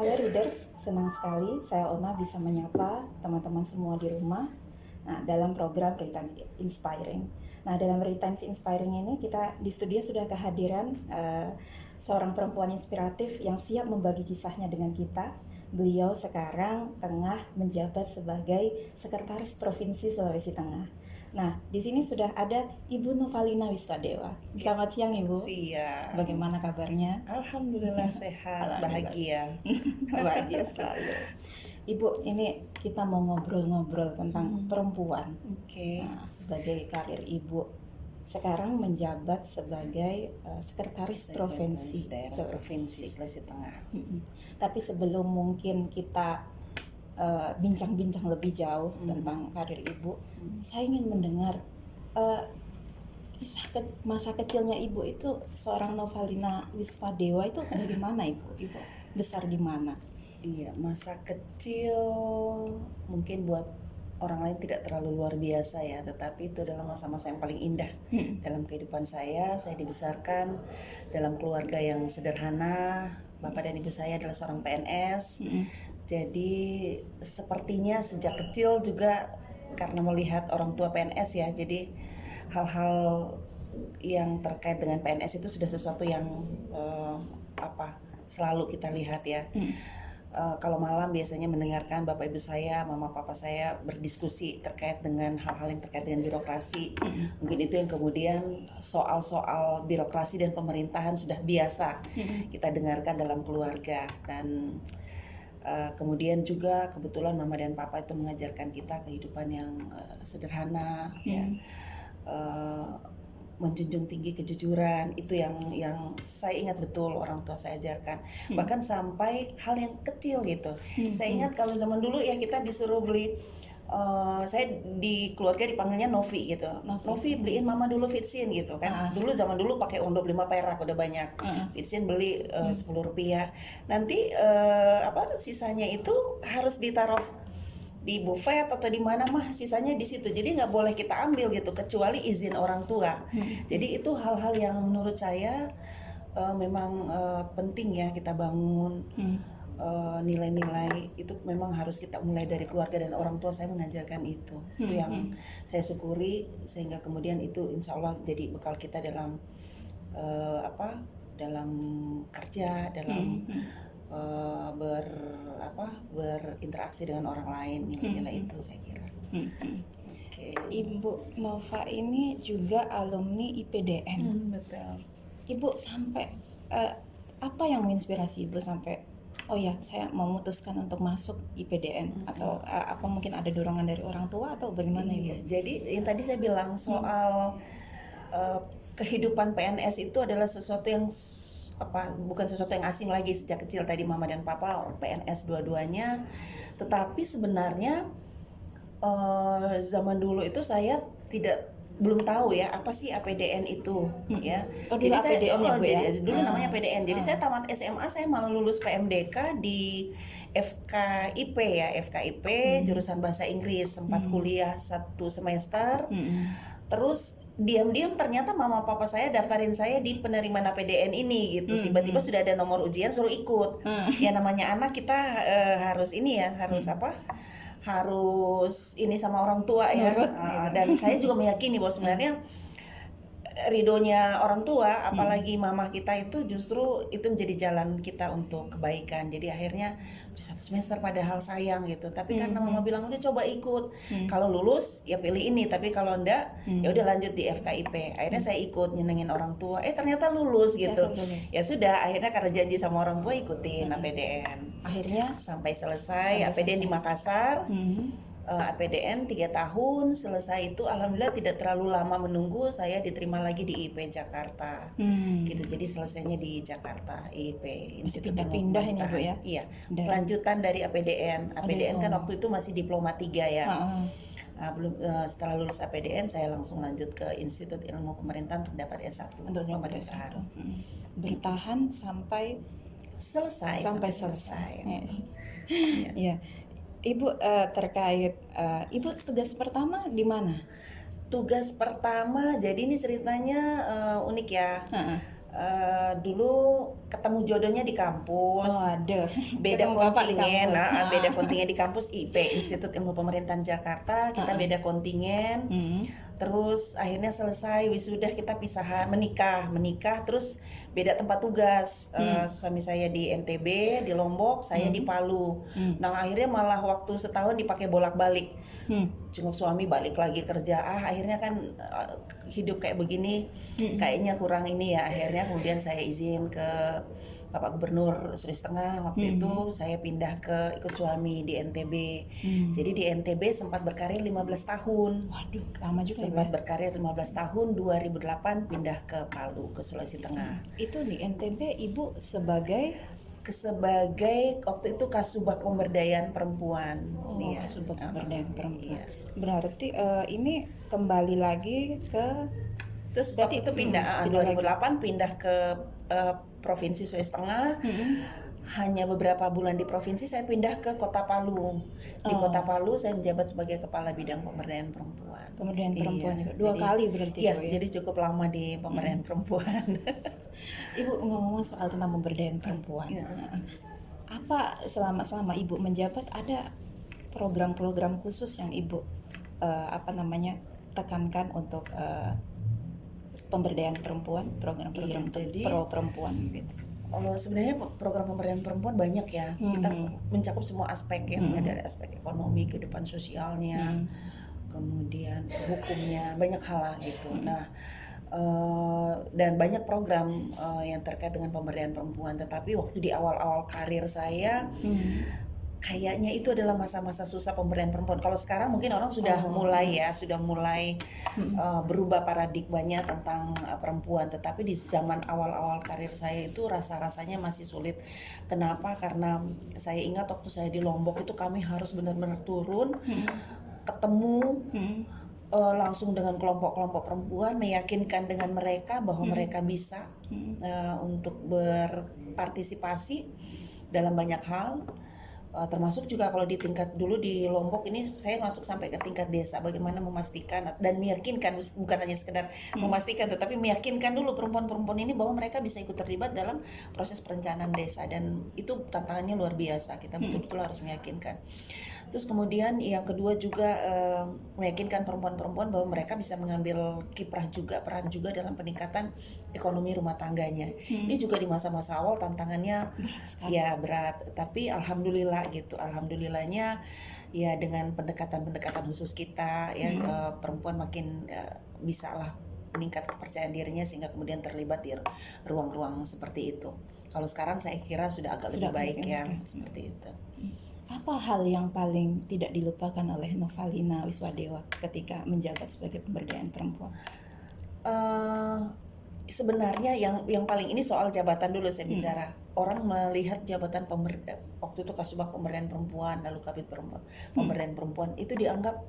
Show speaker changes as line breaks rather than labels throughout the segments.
Halo readers, senang sekali saya Ona bisa menyapa teman-teman semua di rumah. Nah, dalam program Retimes Inspiring. Nah, dalam Retimes Inspiring ini kita di studio sudah kehadiran seorang perempuan inspiratif yang siap membagi kisahnya dengan kita. Beliau sekarang tengah menjabat sebagai Sekretaris Provinsi Sulawesi Tengah. Nah, di sini sudah ada Ibu Novalina Wiswadewa. Selamat siang, Ibu.
Siang.
Bagaimana kabarnya?
Alhamdulillah sehat,
Alhamdulillah.
bahagia.
Bahagia selalu. Ibu, ini kita mau ngobrol-ngobrol tentang perempuan.
Oke.
Nah, sebagai karir Ibu sekarang menjabat sebagai Sekretaris Provinsi
Daerah Provinsi Sulawesi Tengah.
Tapi sebelum mungkin kita bincang-bincang lebih jauh tentang karir Ibu, saya ingin mendengar kisah masa kecilnya Ibu itu seorang Novalina Wiswadewa itu bagaimana Ibu? Ibu besar di mana?
Iya, masa kecil mungkin buat orang lain tidak terlalu luar biasa ya, tetapi itu adalah masa-masa yang paling indah dalam kehidupan saya. Saya dibesarkan dalam keluarga yang sederhana. Bapak dan ibu saya adalah seorang PNS. Jadi sepertinya sejak kecil juga karena melihat orang tua PNS ya, jadi hal-hal yang terkait dengan PNS itu sudah sesuatu yang selalu kita lihat ya. Kalau malam biasanya mendengarkan bapak ibu saya, mama papa saya berdiskusi terkait dengan hal-hal yang terkait dengan birokrasi. Mungkin itu yang kemudian soal-soal birokrasi dan pemerintahan sudah biasa kita dengarkan dalam keluarga. Dan kemudian juga kebetulan mama dan papa itu mengajarkan kita kehidupan yang sederhana, ya, menjunjung tinggi kejujuran. Itu yang saya ingat betul orang tua saya ajarkan. Bahkan sampai hal yang kecil gitu. Saya ingat kalau zaman dulu ya kita disuruh beli, saya di keluarga dipanggilnya Novi gitu. Novi beliin mama dulu Vitsin gitu kan. Dulu zaman dulu pakai ondo 5 perak udah banyak. Vitsin beli 10 rupiah. Nanti sisanya itu harus ditaruh di buffet atau di mana mah, sisanya di situ. Jadi nggak boleh kita ambil gitu kecuali izin orang tua. Jadi itu hal-hal yang menurut saya memang penting ya kita bangun. Nilai-nilai itu memang harus kita mulai dari keluarga, dan orang tua saya mengajarkan itu. Itu yang saya syukuri, sehingga kemudian itu insya Allah jadi bekal kita dalam dalam kerja, dalam berinteraksi dengan orang lain. Nilai-nilai itu saya kira.
Okay. Ibu Nova ini juga alumni IPDN.
Betul.
Ibu sampai apa yang menginspirasi Ibu sampai oh ya saya memutuskan untuk masuk IPDN atau apa mungkin ada dorongan dari orang tua atau bagaimana Ibu?
Jadi yang tadi saya bilang soal kehidupan PNS itu adalah sesuatu yang bukan sesuatu yang asing lagi. Sejak kecil tadi mama dan papa PNS dua-duanya, tetapi sebenarnya zaman dulu itu saya belum tahu ya apa sih APDN itu ya.
Jadi saya
dulu namanya PDN. Jadi saya tamat SMA saya malah lulus PMDK di FKIP ya, FKIP jurusan bahasa Inggris, sempat kuliah 1 semester. Terus diam-diam ternyata mama papa saya daftarin saya di penerimaan APDN ini gitu. Tiba-tiba sudah ada nomor ujian, suruh ikut. Ya namanya anak kita harus ini ya, harus ini sama orang tua ya. Dan saya juga meyakini bahwa sebenarnya ridonya orang tua, apalagi mama kita, itu justru itu menjadi jalan kita untuk kebaikan. Jadi akhirnya di 1 semester padahal sayang gitu, tapi karena mama bilang udah coba ikut, kalau lulus ya pilih ini, tapi kalau enggak ya udah lanjut di FKIP. Akhirnya saya ikut nyenengin orang tua, ternyata lulus gitu. Ya sudah, akhirnya karena janji sama orang tua ikutin APDN.
Akhirnya
sampai selesai APDN di Makassar. APDN 3 tahun, selesai itu alhamdulillah tidak terlalu lama menunggu, saya diterima lagi di IP Jakarta. Gitu. Jadi selesainya di Jakarta, IP Institut Ilmu
pindah ini Bu ya.
Iya. Lanjutan dari APDN. APDN kan waktu itu masih diploma 3 ya. Setelah lulus APDN saya langsung lanjut ke Institut Ilmu Pemerintahan untuk dapat S1 pemerintahan.
Bertahan sampai selesai. Ya. Ibu terkait Ibu tugas pertama di mana?
Tugas pertama, jadi ini ceritanya unik ya. Dulu ketemu jodohnya di kampus.
Oh, aduh.
Beda
Ketemu Bapak di
kontingen,
kampus.
beda kontingen di kampus IP, Institut Ilmu Pemerintahan Jakarta, kita beda kontingen. Terus akhirnya selesai wisuda kita pisahan, menikah, terus beda tempat tugas. Suami saya di NTB, di Lombok, saya di Palu. Nah akhirnya malah waktu setahun dipakai bolak-balik. Jenguk suami, balik lagi kerja. Akhirnya kan hidup kayak begini, kayaknya kurang ini ya. Akhirnya kemudian saya izin ke Bapak Gubernur Sulawesi Tengah waktu itu, saya pindah ke ikut suami di NTB. Jadi di NTB sempat berkarir 15 tahun.
Waduh, lama juga
Sempat
ya.
berkarir 15 tahun, 2008 pindah ke Palu, ke Sulawesi Tengah.
Itu di NTB Ibu sebagai
Sebagai waktu itu Kasubag Pemberdayaan Perempuan. Iya.
Kasubag Pemberdayaan Perempuan.
Iya.
Berarti ini kembali lagi ke
Terus
berarti
waktu itu pindah, 2008 pindah ke Provinsi Sulawesi Tengah. Hanya beberapa bulan di provinsi saya pindah ke Kota Palu. Di Kota Palu saya menjabat sebagai Kepala Bidang Pemberdayaan Perempuan.
Pemberdayaan Perempuan
Iya,
juga. Dua kali berarti
Iya,
Bu, ya?
jadi cukup lama di pemberdayaan perempuan.
Ibu ngomong soal tentang pemberdayaan perempuan. Nah, apa selama Ibu menjabat ada program-program khusus yang Ibu tekankan untuk pemberdayaan perempuan, program-program
Iya, jadi
pro perempuan gitu.
Sebenarnya program pemberdayaan perempuan banyak ya. Kita mencakup semua aspek yang dari aspek ekonomi, kehidupan sosialnya, kemudian hukumnya, banyak hal lah gitu. Nah, dan banyak program yang terkait dengan pemberdayaan perempuan. Tetapi waktu di awal-awal karir saya, kayaknya itu adalah masa-masa susah pemberdayaan perempuan. Kalau sekarang mungkin orang sudah mulai berubah paradigmanya tentang perempuan. Tetapi di zaman awal-awal karir saya itu rasanya masih sulit. Kenapa? Karena saya ingat waktu saya di Lombok itu kami harus benar-benar turun, ketemu langsung dengan kelompok-kelompok perempuan, meyakinkan dengan mereka bahwa mereka bisa untuk berpartisipasi dalam banyak hal. Termasuk juga kalau di tingkat dulu di Lombok ini saya masuk sampai ke tingkat desa, bagaimana memastikan dan meyakinkan, bukan hanya sekedar memastikan tetapi meyakinkan dulu perempuan-perempuan ini bahwa mereka bisa ikut terlibat dalam proses perencanaan desa, dan itu tantangannya luar biasa. Kita betul-betul harus meyakinkan. Terus kemudian yang kedua juga meyakinkan perempuan-perempuan bahwa mereka bisa mengambil peran juga dalam peningkatan ekonomi rumah tangganya. Ini juga di masa-masa awal tantangannya berat, tapi alhamdulillahnya ya dengan pendekatan khusus kita ya perempuan makin bisa lah meningkat kepercayaan dirinya sehingga kemudian terlibat di ruang-ruang seperti itu. Kalau sekarang saya kira sudah agak lebih baik ya seperti itu.
Apa hal yang paling tidak dilupakan oleh Novalina Wiswadewa ketika menjabat sebagai pemberdayaan perempuan?
Sebenarnya yang paling ini soal jabatan dulu saya bicara. Orang melihat jabatan waktu itu Kasubag Pemberdayaan Perempuan, lalu Kabid Pemberdayaan Perempuan itu dianggap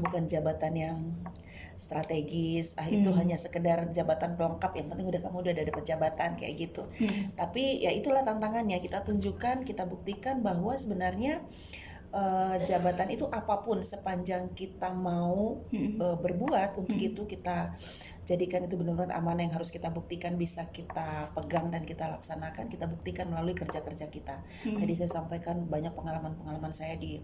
bukan jabatan yang strategis, itu hanya sekedar jabatan pelengkap, yang penting kamu udah dapat jabatan kayak gitu. Tapi ya itulah tantangannya, kita tunjukkan, kita buktikan bahwa sebenarnya jabatan itu apapun sepanjang kita mau berbuat untuk itu, kita jadikan itu benar-benar amanah yang harus kita buktikan bisa kita pegang dan kita laksanakan, kita buktikan melalui kerja-kerja kita. Jadi saya sampaikan banyak pengalaman saya di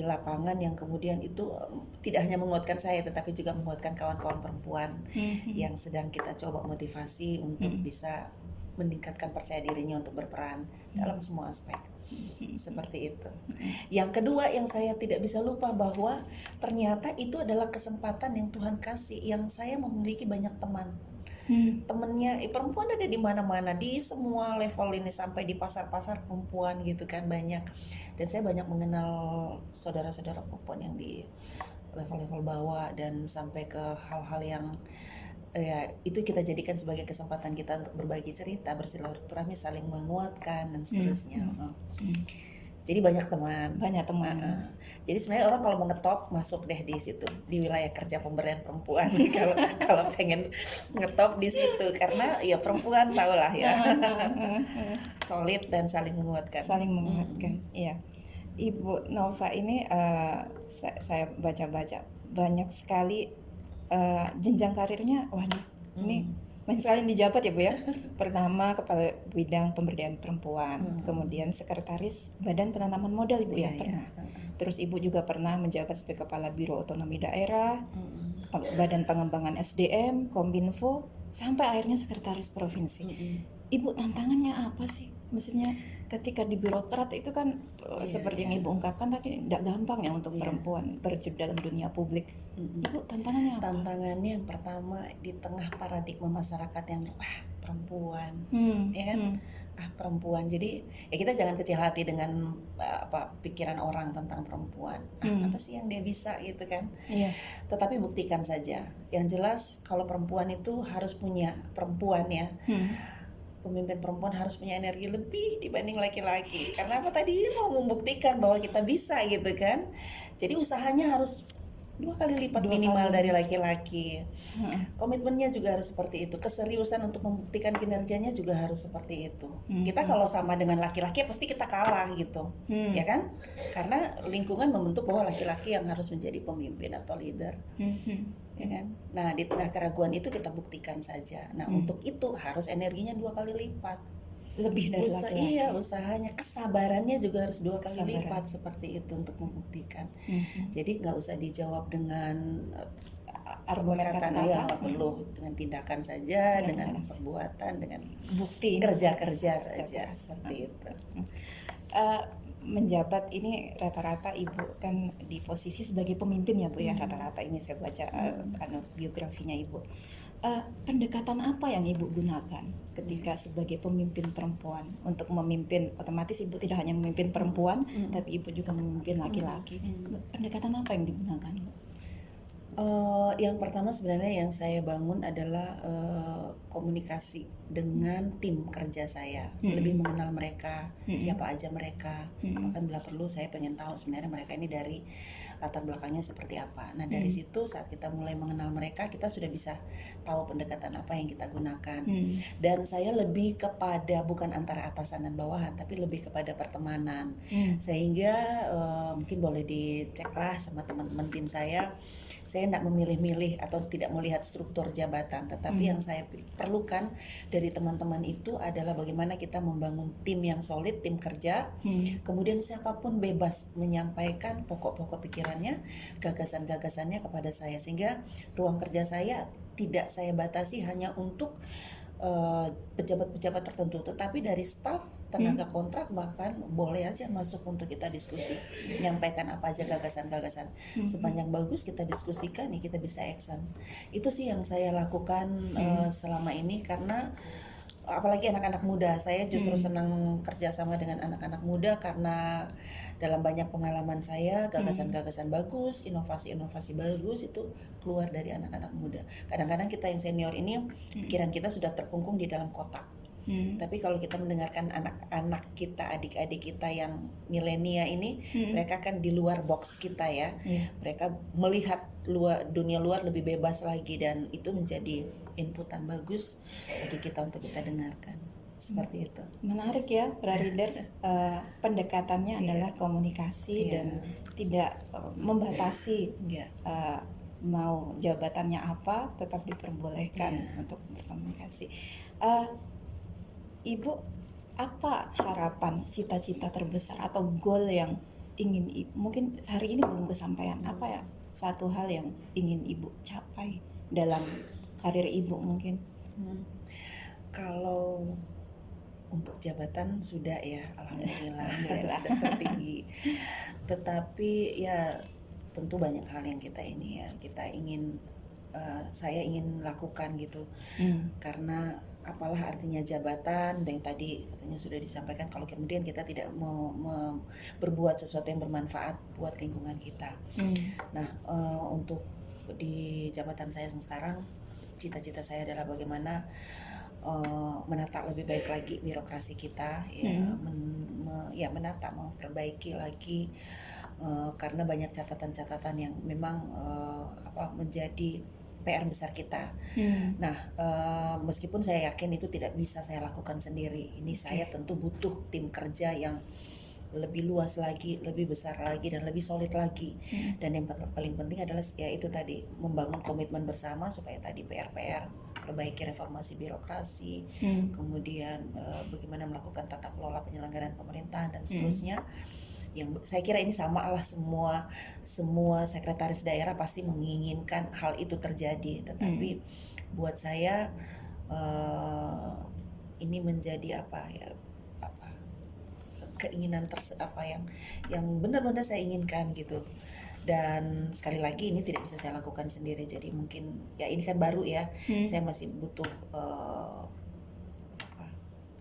lapangan yang kemudian itu tidak hanya menguatkan saya tetapi juga menguatkan kawan-kawan perempuan yang sedang kita coba motivasi untuk bisa meningkatkan percaya dirinya untuk berperan dalam semua aspek. Seperti itu. Yang kedua yang saya tidak bisa lupa bahwa ternyata itu adalah kesempatan yang Tuhan kasih, yang saya memiliki banyak teman. Temennya perempuan ada di mana-mana, di semua level ini, sampai di pasar-pasar perempuan gitu kan banyak. Dan saya banyak mengenal saudara-saudara perempuan yang di level-level bawah dan sampai ke hal-hal yang ya itu kita jadikan sebagai kesempatan kita untuk berbagi cerita, bersilaturahmi, saling menguatkan dan seterusnya. Jadi banyak teman. Jadi sebenarnya orang kalau mau ngetop masuk deh di situ, di wilayah kerja pemberdayaan perempuan. kalau pengen ngetop di situ, karena ya perempuan tau lah ya, solid dan saling menguatkan.
Iya. Ibu Nova ini saya baca-baca banyak sekali jenjang karirnya. Waduh, ini banyak sekali yang dijabat ya Bu ya. Pertama Kepala Bidang Pemberdayaan Perempuan, kemudian Sekretaris Badan Penanaman Modal Ibu ya,
Iya,
pernah.
iya.
Terus Ibu juga pernah menjabat sebagai Kepala Biro Otonomi Daerah, Badan Pengembangan SDM, Kominfo, sampai akhirnya Sekretaris Provinsi. Ibu tantangannya apa sih? Maksudnya ketika di birokrat itu kan seperti yang Ibu ungkapkan tadi tidak gampang ya untuk perempuan terjun dalam dunia publik. Ibu tantangannya apa?
Tantangannya yang pertama di tengah paradigma masyarakat yang perempuan, ya kan? Perempuan. Jadi ya kita jangan kecil hati dengan pikiran orang tentang perempuan. Apa sih yang dia bisa gitu kan?
Iya.
Tetapi buktikan saja. Yang jelas kalau perempuan itu harus punya perempuan ya. Pemimpin perempuan harus punya energi lebih dibanding laki-laki. Karena apa tadi mau membuktikan bahwa kita bisa gitu kan. Jadi usahanya harus 2 kali lipat minimal dari laki-laki. Komitmennya juga harus seperti itu. Keseriusan untuk membuktikan kinerjanya juga harus seperti itu. Kita kalau sama dengan laki-laki pasti kita kalah gitu, ya kan? Karena lingkungan membentuk bahwa laki-laki yang harus menjadi pemimpin atau leader, ya kan? Nah di tengah keraguan itu kita buktikan saja. Nah untuk itu harus energinya 2 kali lipat.
Lebih dari laki-laki.
Iya, usahanya, kesabarannya juga harus 2 kali lipat seperti itu untuk membuktikan. Jadi nggak usah dijawab dengan
argumen kata-kata,
ya nggak perlu, dengan tindakan saja, dengan perbuatan, dengan
bukti,
kerja saja seperti itu.
Menjabat ini rata-rata Ibu kan di posisi sebagai pemimpin ya Bu ya, rata-rata ini saya baca biografinya Ibu. Pendekatan apa yang Ibu gunakan ketika sebagai pemimpin perempuan untuk memimpin? Otomatis Ibu tidak hanya memimpin perempuan, tapi Ibu juga memimpin laki-laki. Pendekatan apa yang digunakan?
Yang pertama sebenarnya yang saya bangun adalah komunikasi dengan tim kerja saya, lebih mengenal mereka, siapa aja mereka. Bahkan bila perlu saya pengen tahu sebenarnya mereka ini dari latar belakangnya seperti apa. Nah dari situ saat kita mulai mengenal mereka, kita sudah bisa tahu pendekatan apa yang kita gunakan. Dan saya lebih kepada bukan antara atasan dan bawahan, tapi lebih kepada pertemanan. Sehingga mungkin boleh dicek lah sama teman-teman tim saya tidak memilih-milih atau tidak melihat struktur jabatan, tetapi yang saya perlukan dari teman-teman itu adalah bagaimana kita membangun tim yang solid, tim kerja. Kemudian siapapun bebas menyampaikan pokok-pokok pikirannya, gagasan-gagasannya kepada saya, sehingga ruang kerja saya tidak saya batasi hanya untuk pejabat-pejabat tertentu, tetapi dari staf, tenaga kontrak bahkan boleh aja masuk untuk kita diskusi, menyampaikan apa aja gagasan-gagasan. Sepanjang bagus kita diskusikan, ya kita bisa action. Itu sih yang saya lakukan selama ini, karena apalagi anak-anak muda, saya justru senang kerja sama dengan anak-anak muda karena dalam banyak pengalaman saya gagasan-gagasan bagus, inovasi-inovasi bagus itu keluar dari anak-anak muda. Kadang-kadang kita yang senior ini pikiran kita sudah terkungkung di dalam kotak. Tapi kalau kita mendengarkan anak-anak kita, adik-adik kita yang milenia ini, mereka kan di luar box kita ya. Mereka melihat dunia luar lebih bebas lagi, dan itu menjadi inputan bagus bagi kita untuk kita dengarkan. Seperti itu.
Menarik ya, para leaders. Pendekatannya adalah komunikasi dan tidak membatasi. Mau jabatannya apa, tetap diperbolehkan untuk berkomunikasi. Ibu, apa harapan, cita-cita terbesar atau goal yang ingin mungkin hari ini belum kesampaian? Apa ya satu hal yang ingin Ibu capai dalam karir Ibu mungkin?
Kalau untuk jabatan sudah ya, alhamdulillah ya, sudah tertinggi. Tetapi ya tentu banyak hal yang kita ingin saya ingin lakukan gitu. Karena apalah artinya jabatan, dan yang tadi katanya sudah disampaikan kalau kemudian kita tidak mau berbuat sesuatu yang bermanfaat buat lingkungan kita. Nah untuk di jabatan saya sekarang, cita-cita saya adalah bagaimana menata lebih baik lagi birokrasi kita, ya, menata, memperbaiki lagi, karena banyak catatan-catatan yang memang menjadi PR besar kita. Nah, meskipun saya yakin itu tidak bisa saya lakukan sendiri, ini saya tentu butuh tim kerja yang lebih luas lagi, lebih besar lagi, dan lebih solid lagi. Dan yang paling penting adalah ya itu tadi, membangun komitmen bersama supaya tadi PR-PR memperbaiki reformasi birokrasi, kemudian bagaimana melakukan tata kelola penyelenggaraan pemerintahan dan seterusnya. Yang saya kira ini sama lah, semua sekretaris daerah pasti menginginkan hal itu terjadi, tetapi buat saya ini menjadi keinginan yang benar-benar saya inginkan gitu. Dan sekali lagi ini tidak bisa saya lakukan sendiri, jadi mungkin ya ini kan baru ya, saya masih butuh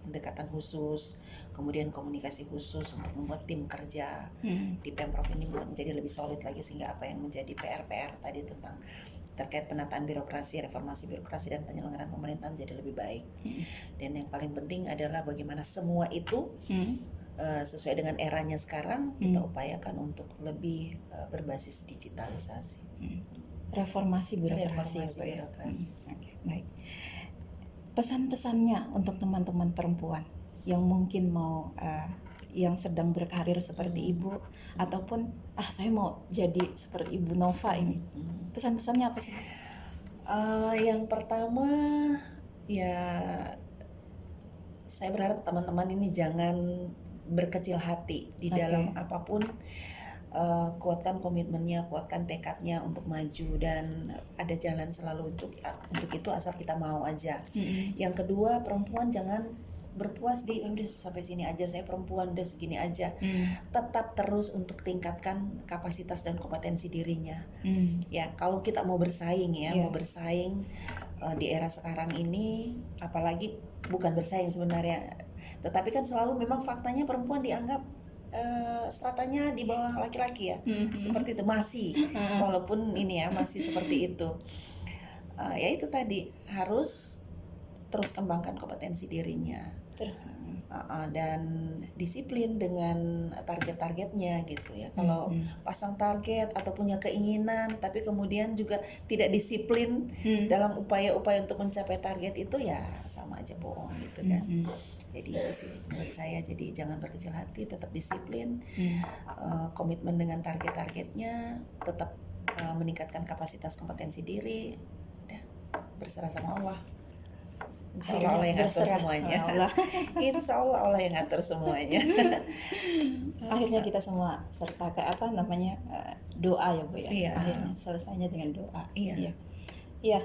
pendekatan khusus, kemudian komunikasi khusus untuk membuat tim kerja di Pemprov ini menjadi lebih solid lagi, sehingga apa yang menjadi PR tadi tentang terkait penataan birokrasi, reformasi birokrasi dan penyelenggaraan pemerintahan menjadi lebih baik. Dan yang paling penting adalah bagaimana semua itu sesuai dengan eranya sekarang kita upayakan untuk lebih berbasis digitalisasi.
Reformasi birokrasi. Oke, baik. Pesan-pesannya untuk teman-teman perempuan yang mungkin mau yang sedang berkarir seperti Ibu, ataupun saya mau jadi seperti Ibu Nova ini, pesan-pesannya apa sih?
Yang pertama ya, saya berharap teman-teman ini jangan berkecil hati di dalam apapun. Kuatkan komitmennya, kuatkan tekadnya untuk maju, dan ada jalan selalu untuk itu asal kita mau aja. Yang kedua, perempuan jangan berpuas di udah sampai sini aja, saya perempuan udah segini aja. Tetap terus untuk tingkatkan kapasitas dan kompetensi dirinya. Ya, kalau kita mau bersaing mau bersaing di era sekarang ini, apalagi bukan bersaing sebenarnya, tetapi kan selalu memang faktanya perempuan dianggap stratanya di bawah laki-laki ya, seperti itu masih, walaupun ini ya masih seperti itu. Ya itu tadi, harus terus kembangkan kompetensi dirinya, dan disiplin dengan target-targetnya gitu ya. Kalau pasang target atau punya keinginan tapi kemudian juga tidak disiplin dalam upaya-upaya untuk mencapai target itu, ya sama aja bohong gitu kan. Jadi itu sih menurut saya, jadi jangan berkecil hati, tetap disiplin, komitmen dengan target-targetnya, tetap meningkatkan kapasitas kompetensi diri, udah berserah sama Allah. Insya Allah Allah yang ngatur semuanya. Insya Allah Allah yang ngatur semuanya.
Akhirnya kita semua serta doa ya Bu ya.
Iya.
Akhirnya selesainya dengan doa.
Iya.
Iya.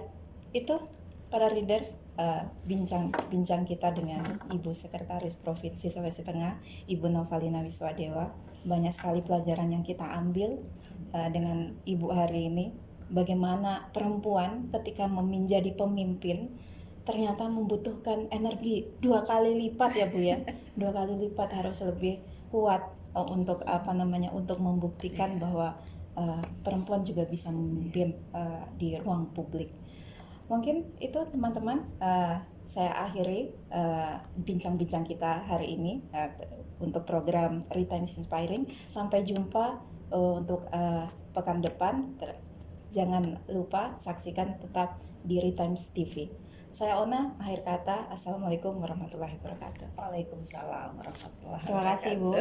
Itu para readers, bincang kita dengan Ibu Sekretaris Provinsi Sulawesi Tengah, Ibu Novalina Wiswadewa. Banyak sekali pelajaran yang kita ambil dengan Ibu hari ini. Bagaimana perempuan ketika menjadi pemimpin ternyata membutuhkan energi 2 kali lipat ya Bu ya. 2 kali lipat, harus lebih kuat untuk untuk membuktikan bahwa perempuan juga bisa memimpin di ruang publik. Mungkin itu teman-teman, saya akhiri bincang-bincang kita hari ini untuk program Retimes Inspiring. Sampai jumpa untuk pekan depan. Jangan lupa saksikan tetap di Retimes TV. Saya Ona, akhir kata, Assalamualaikum warahmatullahi wabarakatuh.
Waalaikumsalam warahmatullahi wabarakatuh.
Terima kasih Bu.